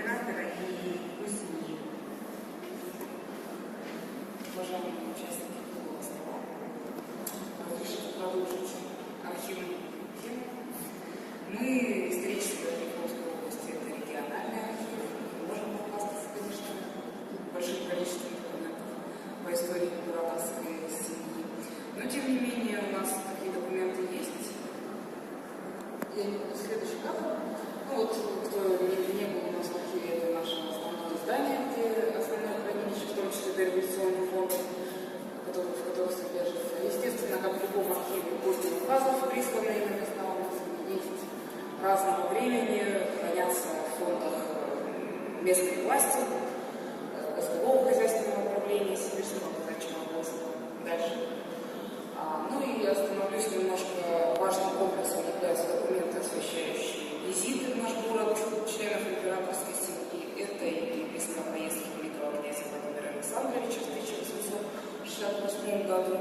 императора и Кузьмина. Уважаемые участники круглого стола, разрешите продолжить архивную тему. Мы историческая Московской области, это региональный архив. Мы можем похвастаться, конечно, большим количеством документов по истории императорской семьи. Но, тем не менее, у нас такие документы есть. Я не буду следующий кадр. Ну вот, кто не был у нас в архиве, это наше основное здание, где основное хранилище, в том числе дореволюционных фондов, в которых содержится. Естественно, как в любом архиве, копии указов, присланные на места у нас есть разного времени, хранятся в фондах местной власти, государственного хозяйственного управления, Сибирского казачьего областного. Дальше. Ну и остановлюсь немножко важным комплексом являются документы, освещающие визиты в наш город членов императорской семьи. Это и переписка о поездке великого князя Владимира Александровича в 1868 году.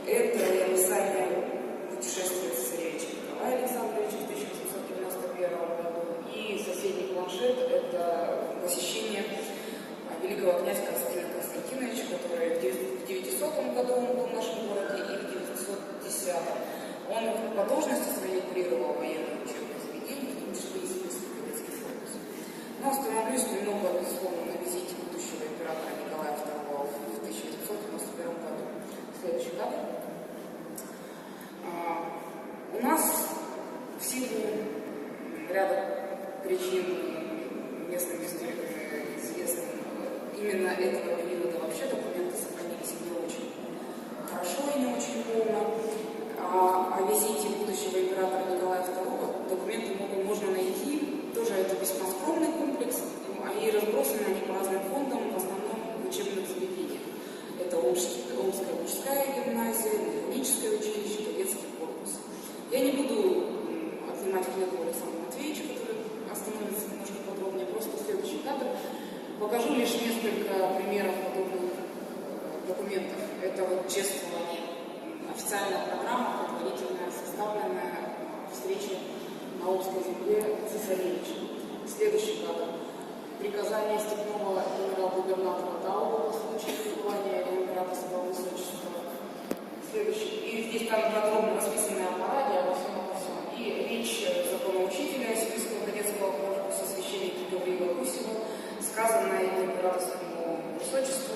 Это и описание путешествия цесаревича Николая Александровича в 1891 году. И соседний планшет – это посещение великого князя Константина Константиновича, который в 900 году он был в нашем городе, и в 910. Он по должности своей курировал военные учебные заведения, в том числе и список кадетских корпусов. Но остановлюсь немного, безусловно, на визите будущего императора Николая II в 1991 году. Следующий кадр. У нас в силу ряда причин местным историкам известным именно этого периода вообще документы сохранились не очень хорошо и не очень полно. О визите будущего императора Николая II документы можно найти. Тоже это весьма скромный комплекс, и разбросаны они по разным фондам, в основном в учебных заведениях. Это Омская мужская гимназия, механическое училище, кадетский корпус. Я не буду отнимать хлебу Александра Матвеевича, который остановится немножко подробнее, просто следующий кадр. Покажу лишь несколько примеров подобных документов. Это вот чествование, официальная программа, предварительная, составленная встреча на Омской земле цесаревича. Следующий кадр. Приказание степного генерал-губернатора Таурова по случаю пребывания императорского высочества. Следующий. И здесь там подробно расписаны о параде, обо всем. И речь законоучителя Сибирского кадетского корпуса священника Гавриила Гусева, сказанная императорскому высочеству,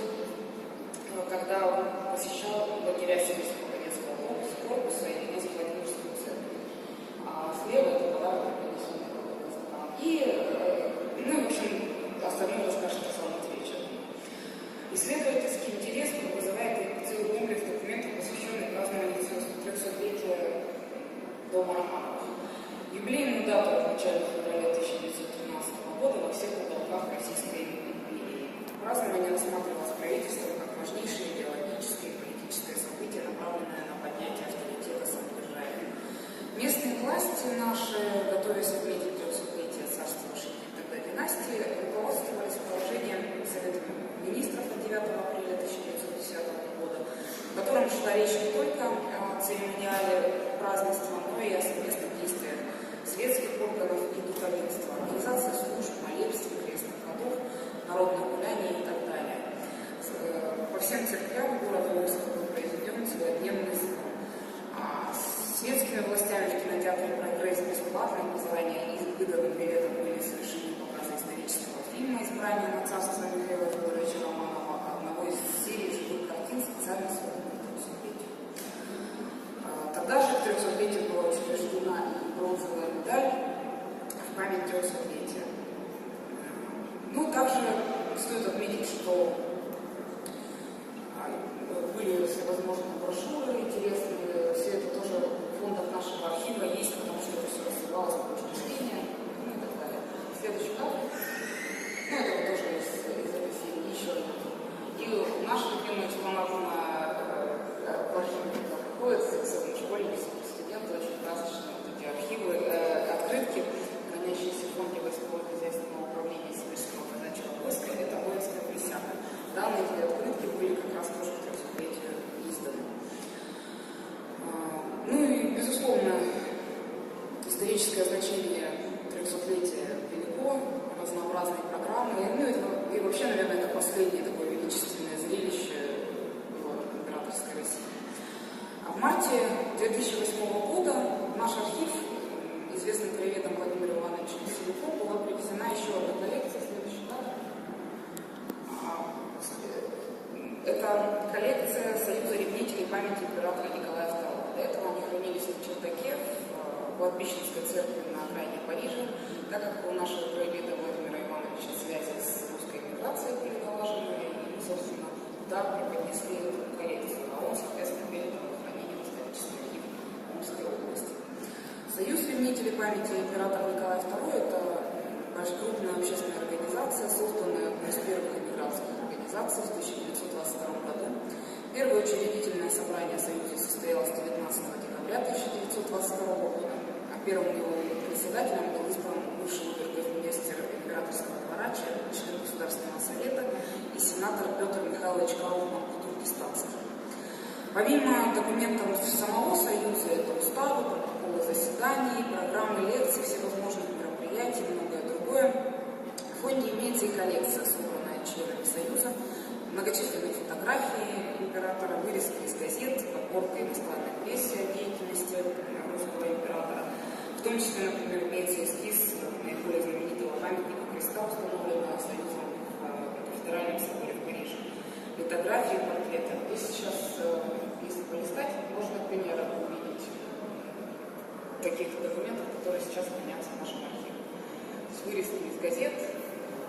когда он посещал лагеря Сибирского кадетского корпуса и князя Владимирскую церковь. А слева это подарок принесенный. И, в общем, остальное расскажет Александр Матвеевич. Исследовательский интерес вызывает целый комплекс документов, посвященных празднованию 300-летия дома Романовых. Юбилейную дату отмечали в феврале 1913 года во всех уголках Российской империи. Празднование рассматривалось правительством как важнейшее идеологическое и политическое событие, направленное на поднятие авторитета самодержавия. Местные власти наши, готовясь отметить 300-летие царствовавшей тогда династии, руководствовались положением Совета министров от 9 апреля 1910 года, в котором шла речь не только о церемониале празднества, но и о совместных действиях светских органов и духовенства, организации служб, молебствий, крестных ходов, народных гуляний и так далее. По всем церквям города Омска был произведен целодневный закон. Светскими властями в кинотеатре «Прогресс» бесплатно по заранее выданным билетам были совершены показы исторического фильма «Избрание на царство» Михаила Федоровича Романова, одного из серий живых картин, специально созданных к 300-летию. Тогда же к 300-летию была учреждена бронзовая медаль в память 300-летия. Также стоит отметить, что были всевозможные брошюры интересные. Все это тоже в фондах нашего архива есть, потому что это все рассылалось по учреждениям и так далее. Следующий кадр. Это вот тоже из этой серии еще. И наша любимая экспонатная в архиве находится, кстати, школьники, студенты, очень красочные вот эти архивы, открытки, хранящиеся в фонде войскового хозяйственного управления Сибирского казачьего войска. Это воинская присяга. Данные эти открытки были как раз тоже к 300-летию изданы. И, безусловно, историческое значение 300-летия велико, разнообразные программы кладбищенской церкви на окраине Парижа, так как у нашего краеведа Владимира Ивановича связи с русской эмиграцией были налажены, и мы, собственно, туда преподнесли эту коллекцию, а он, соответственно, передал на хранение в исторический архив Омской области. Союз ревнителей памяти императора Николая II – это крупная общественная организация, созданная одной из первых эмигрантских организаций в 1922 году. Первое учредительное собрание Союза состоялось 19 декабря 1922 года, а первым его председателем был избран бывший обергофмейстер императорского двора, член Государственного совета и сенатор Петр Михайлович Кауфман Туркестанский. Помимо документов самого Союза, это уставы, протоколы заседаний, программы лекций, всевозможных мероприятий, многое другое. В фонде имеется и коллекция, собранная членами Союза, многочисленные фотографии императора, вырезки из газет, подборка иностранной прессы о деятельности русского императора. В том числе, например, имеется эскиз наиболее знаменитого памятника креста, установленного Союзом в Кафедральном соборе в Париже. Литографии, портреты. И сейчас, если полистать, можно, к примеру, увидеть таких документов, которые сейчас хранятся в нашем архиве. То есть вырезки из газет,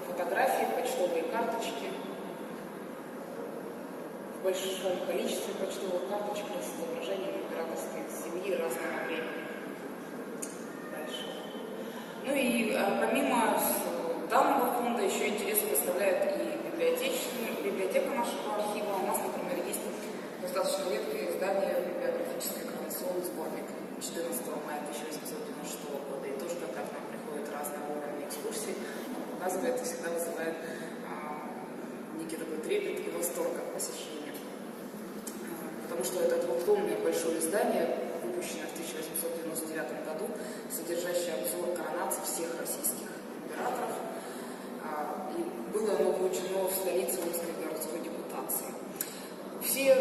фотографии, почтовые карточки. В большом количестве почтовых карточек с изображением императорской семьи разного времени. Дальше. Ну и помимо данного фонда еще интерес представляет и библиотека нашего архива. У нас, например, есть достаточно редкое издание библиографический коронационный сборник 14 мая 1896 года. И тоже, когда к нам приходят разные уровни экскурсий, он показывает и всегда вызывает некий такой трепет и восторг от посещения. Потому что это двухтомное большое издание, выпущенное в 1899 году, содержащее обзор коронаций всех российских императоров. И было оно вручено в столице Омской городской депутации. Все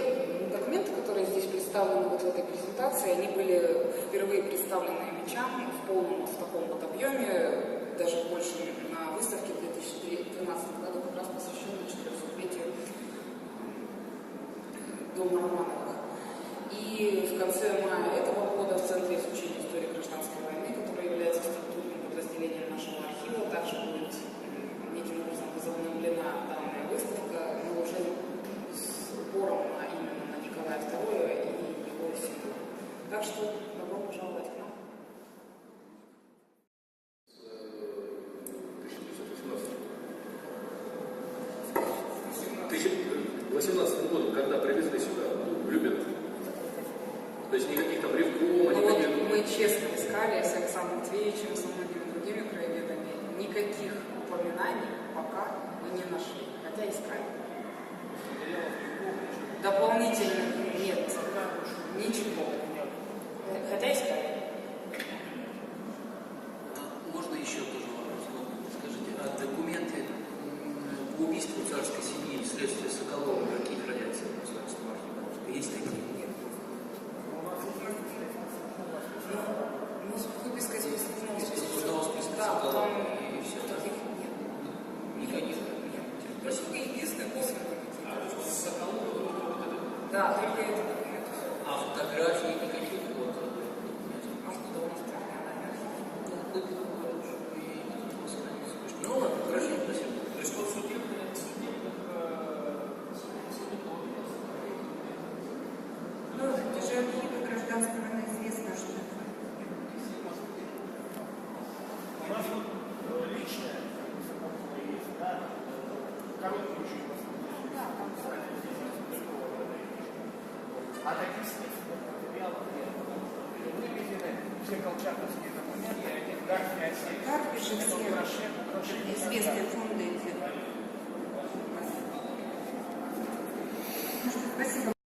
документы, которые здесь представлены вот в этой презентации, они были впервые представлены мечам в полном в таком вот объеме, даже больше на выставке в 2013 году, как раз посвященной 400-летию Дома Романовых. И в конце мая этого года в Центре изучения истории гражданской войны, который является структурным подразделением нашего архива, также будет неким образом возобновлена данная выставка, но уже с упором именно на Николая II и его семью. Так что добро пожаловать к нам. В 2018 году, когда привезли сюда, в Люберцы, то есть никаких там ревкома, никаких... Вот мы честно искали с Александром Матвеевичем и со многими другими краеведами, никаких упоминаний пока мы не нашли, хотя искали. Дополнительных нет, ничего. Хотя искали. Можно еще тоже вопрос? Скажите, а документы по убийству царской семьи вследствие Соколова какие хранятся в Государственном архиве? Есть такие? Нет. Ну, выписка из Судового списка да, Соколова там и все. таких нет. Никаких? Только единственное косвенные какие-то. Да, только это документы. А фотографии никаких? Вот. Откуда у нас Ну ладно, хорошо, спасибо. То есть вот судебных Ну, это же архивы гражданской войны известно, что у нас вот личное есть, да, короткий очень а таких материалов нет. Выведены все колчаковские документы, они в Гарфе, как пишет все известные фонды эти. Спасибо.